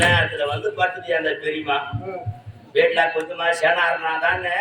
நேரத்துல வந்து படுத்துட்டு அந்த பெரியமா வீட்டுல கொஞ்சமா சேனாருனா தானே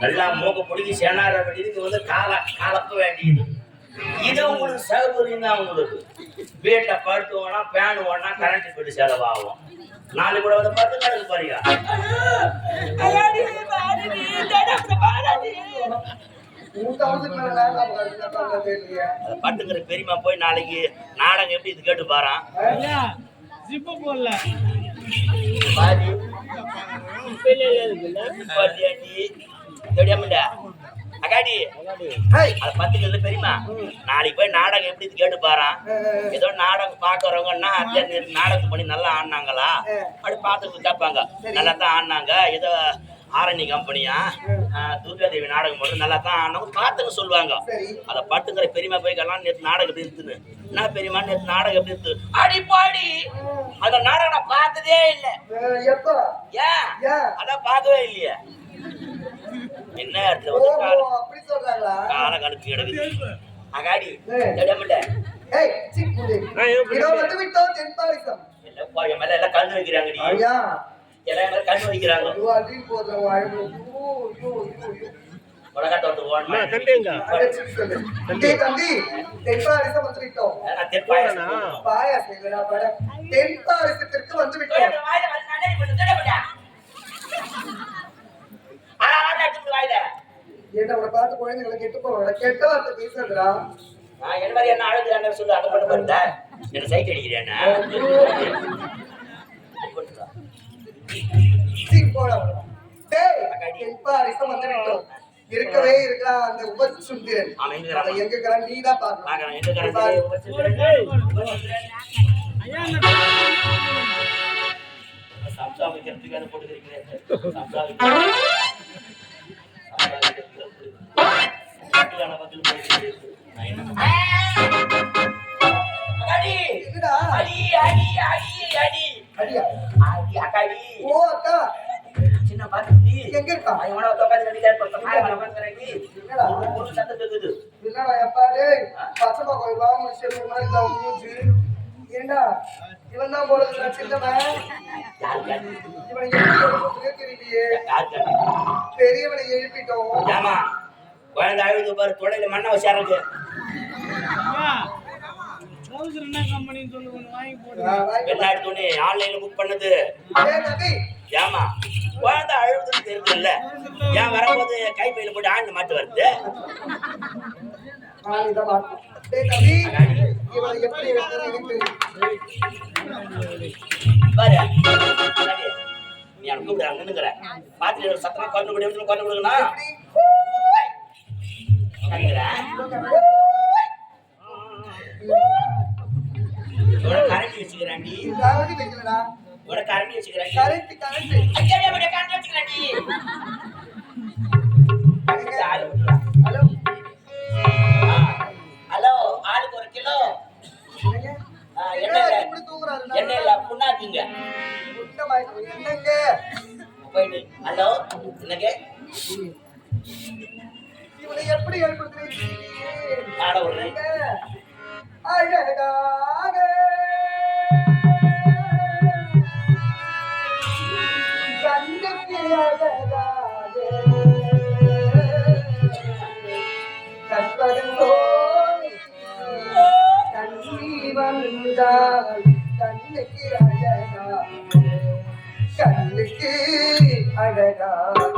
நல்லா மூக்க பிடிக்கி சேனார வேண்டியது வந்து காலப்ப வேண்டியது. இது உங்களுக்கு சௌகரியம் தான். உங்களுக்கு வீட்டுல படுத்து ஓனா பேன் ஓனா கரண்ட் பில் செலவாகும். நாலு கூட வந்து பத்து கணக்கு பாருங்க. பட்டுக்கிற பெரியமா போய் நாளைக்கு நாடகம் எப்படி இது கேட்டு பாறான். பெரியமா நாளைக்கு போய் நாடகம் எப்படி கேட்டு பாறான். ஏதோ நாடகம் பாக்குறவங்கன்னா நாடகம் பண்ணி நல்லா ஆடினாங்களா அப்படி பார்த்து கேட்பாங்க. நல்லா தான் ஆடினாங்க. ஏதோ ஆரணி கம்பெனியா துர்காதேவி நாடகம் போட்டு நல்லா தான் ஆடினவங்க பார்த்துங்க சொல்லுவாங்க. அதை பட்டுக்கிற பெரியமா போய் கேட்கலாம். நேற்று நாடகம் எப்படி இருந்துன்னு. என்ன பெரியமா நேற்று நாடகம் எப்படி இருந்து அடி பாடி அந்த நாடகம் நான் பார்த்ததே இல்லை. ஏன் அதான் பார்க்கவே இல்லையே. என்ன கால கழுத்து கிடக்குது. அகாடி மேல எல்லாம் கண்ணு வைக்கிறாங்க. எல்லாம் கண்ணு வைக்கிறாங்க. பார்த்து குழந்தைங்களை கெட்டு போவாங்க. கெட்ட வார்த்தை பேசுறா. என்ன மாதிரி என்ன அழுகுறான்னு சொல்லு. அதை பண்ண பாருங்க. என்ன சைட் அடிக்கிறேன். இருக்கவே இருக்கலாம். அந்த உபசுந்தரன் எங்க நீதான் பாக்கலாம். சின்ன பாத்து எங்க இருக்கா? பச்சமா ஏண்டா இவன் தான் போறது சின்னவன். இவனை தெரியலையே. பெரியவனை எழுப்பிட்டோம். குழந்தை அழுது பாரு. தொடையில மண்ணை வச்சாருக்கு. வெளிநாட்டு துணி ஆன்லைன்ல புக் பண்ணது. ஏமா குழந்தை அழுதுன்னு தெரியுதுல்ல. ஏன் வரும்போது கைப்பையில போட்டு ஆண்டு மாட்டு வருது. பாரு நீ கூப்பிடுற பாத்து சத்தமா கொண்டு கொடுக்கணும். கரண்டி வச்சுக்கிறாண்டி. கரண்டி வச்சுக்கிறேன். ஹலோ ஆளுக்கு 1 கிலோ எண்ணெய் இல்ல புண்ணாக்குங்க. போயிட்டு ஹலோ என்னங்க இவனை எப்படி ஏற்படுத்துறீங்க? அழகாக கண்ணுக்கு அழகாக கற்பகம் போய் கண்ணி வந்தால் கண்ணுக்கு அழகாக கண்ணுக்கு அழகாக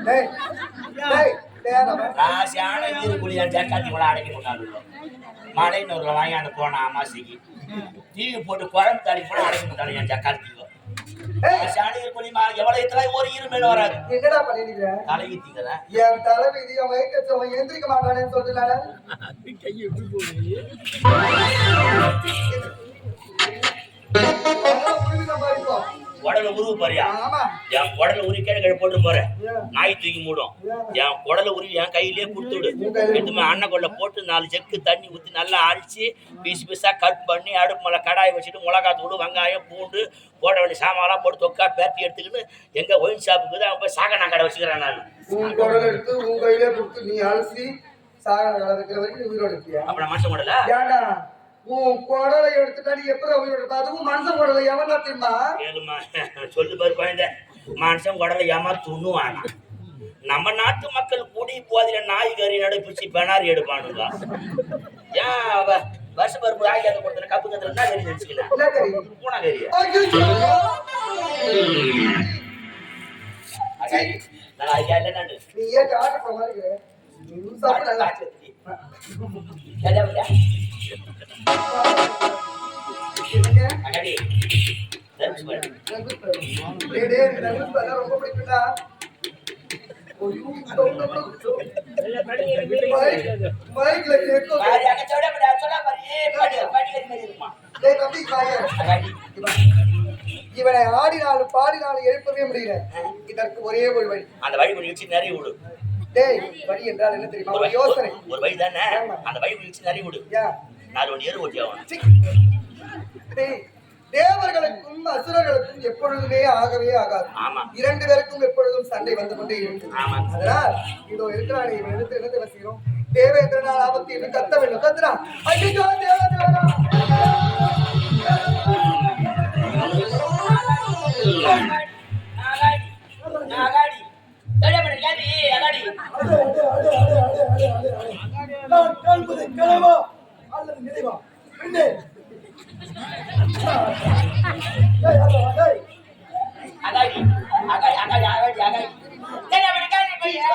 டேய் டேய் டேய் ராசியான நீருக்குழி என் ஜக்காத்தி கூட அடைக்க கொண்டாடு மழைநூறுல வாங்கி அந்த போன அமாசிக்கு தீவி போட்டு குழம்பு தள்ளி போனா அடைக்க கொண்டாடு என் ஜக்காத்திக்கோ ராசியான நீருக்குழி எவ்வளவு இத்தனை ஒரு இருமேல வராது என்னடா பண்ணிருக்க தலைவி தீங்கற என் தலைவிதி அவன் வைக்கச்சவன் எந்திரிக்க மாட்டானேன்னு சொல்லிட்டானே கையை எப்படி போடுறீங்க உடல உருவு பாரியா ஆமா என் குடல உருவி கேடு போட்டு போறேன் நாய் தூக்கி மூடும் என் குடல உருவி என் கையிலேயே கொடுத்துடு எதுவுமே அண்ணன் கொள்ள போட்டு 4 ஜக்கு தண்ணி ஊற்றி நல்லா அடிச்சு பீஸ் பீஸா கட் பண்ணி அடுப்பு மேலே கடாயை வச்சுட்டு மிளகா தூள் வெங்காயம் பூண்டு போட வேண்டிய சாமான்லாம் போட்டு தொக்கா பேட்டி எடுத்துக்கிட்டு எங்க ஒயின் ஷாப்புக்கு தான் போய் சாகனா கடை வச்சுக்கிறேன் நான் உன் குடல் எடுத்து உன் கையிலே கொடுத்து நீ அலசி சாகன கடை வைக்கிற வரைக்கும் நீ உயிரோடு இருக்கியா அப்ப நான் மனுஷன் குடல ஏண்டா உன் குடலை எடுத்துட்டா நீ எப்படி உயிரோடு இருப்ப அதுவும் மனுஷன் குடலை எவனா தெரியுமா ஏழுமா சொல்லு பாரு குழந்தை மனுஷன் குடலை ஏமா துண்ணுவானா நம்ம நாட்டு மக்கள் கூடி போதில நாய் கறி நடுப்பிச்சு பெணாரி எடுப்பானுங்க ஏன் அவ வருஷ பருப்பு ஆகியாத கொடுத்த கப்பு கத்துல என்ன கறி நினைச்சுக்கல என்ன கறி பூனை கறியா நான் ஐயா இல்லை நான் நீ ஏன் காட்டுற மாதிரி நீ சாப்பிட நல்லா அகடி ரொம்ப பிடிக்கும்டா மைக்ல கேட்கும் இவனை ஆடினாலும் பாடினாலும் எழுப்பவே முடியல இதற்கு ஒரே ஒரு வழி அந்த வழி கொஞ்சம் வச்சு நிறைய விடு டேய் வழி என்றால் என்ன தெரியுமா ஒரு யோசனை ஒரு வழி தானே அந்த வழி கொஞ்சம் வச்சு நிறைய விடு யா 4 மணி நேரம் ஓட்டி ஆகணும் டேய் தேவர்களுக்கும் அசுரர்களுக்கும் எப்பொழுதுமே ஆகவே ஆகாது ஆமா 2 பேருக்கும் எப்பொழுதும் சண்டை வந்து கொண்டே இருக்கும் ஆமா அதனால் இதோ இருக்கிறானே இவன் எடுத்து என்ன வசிக்கிறோம் தேவேந்திரனால் ஆபத்து என்று கத்த வேண்டும் கத்துறா ஐயோ தேவேந்திரனா நாகாடி தடபட யாரி அடாடி நான் காண்பது கனவா அல்லது நினைவா பின்னே அடாடி அடாடி அடாடி அடாடி அடாடி தடபட காரி பையா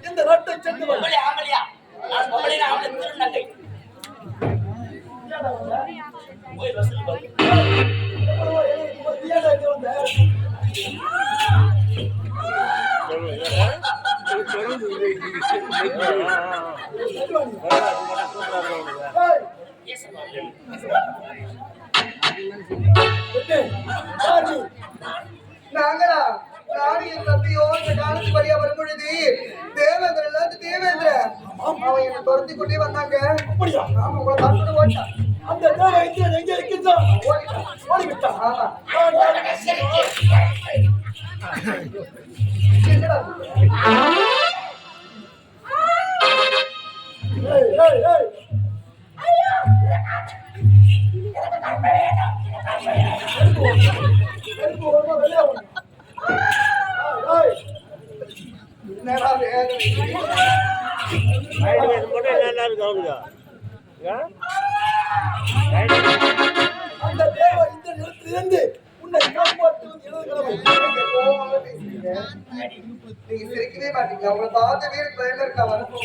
இந்த ரட்டை சென்று பொம்பளை ஆம்பளையா நான் பொம்பளை ஆம்பளை திருநங்கை போய் வசூல் பண்ணு நாங்களா ராணியின் தத்தையோ இந்த காலத்து வழியா வரும் பொழுது தேவேந்திர அவன் என்னை துரத்தி கொண்டே வந்தாங்க அப்படியா ஆமா உங்களை பார்த்துட்டு ஓட்டான் அந்த தேவைக்கு எங்க இருக்கின்றான் ஓடிவிட்டான் ஆமா என்னடா வேதனை அந்த தேவை இந்த நிலத்திலிருந்து உன்னை காப்பாற்றுவது எனது கடமை. நீங்க கோவமா பேசுறீங்க. நீங்க சிரிக்கவே மாட்டீங்க உங்களை பார்த்தவே எனக்கு பயமா இருக்கா வரணும்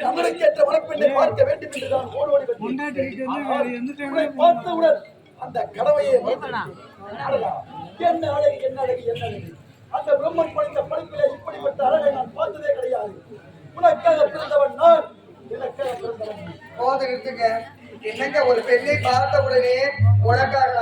நம்மளுக்கேற்ற மனப்பெண்ணை பார்க்க வேண்டும் என்று நான் ஓடி உன்னை பார்த்தவுடன் அந்த கடமையை என்ன அழகு என்ன அழகு என்ன அழகு அந்த பிரம்மன் படித்த படிப்பிலே இப்படிப்பட்ட அழகை நான் பார்த்ததே கிடையாது. உனக்காக பிறந்தவன் நான் எனக்காக பிறந்தவன் போது நிறுத்துங்க என்னங்க ஒரு பெண்ணை பார்த்த உடனே உனக்காக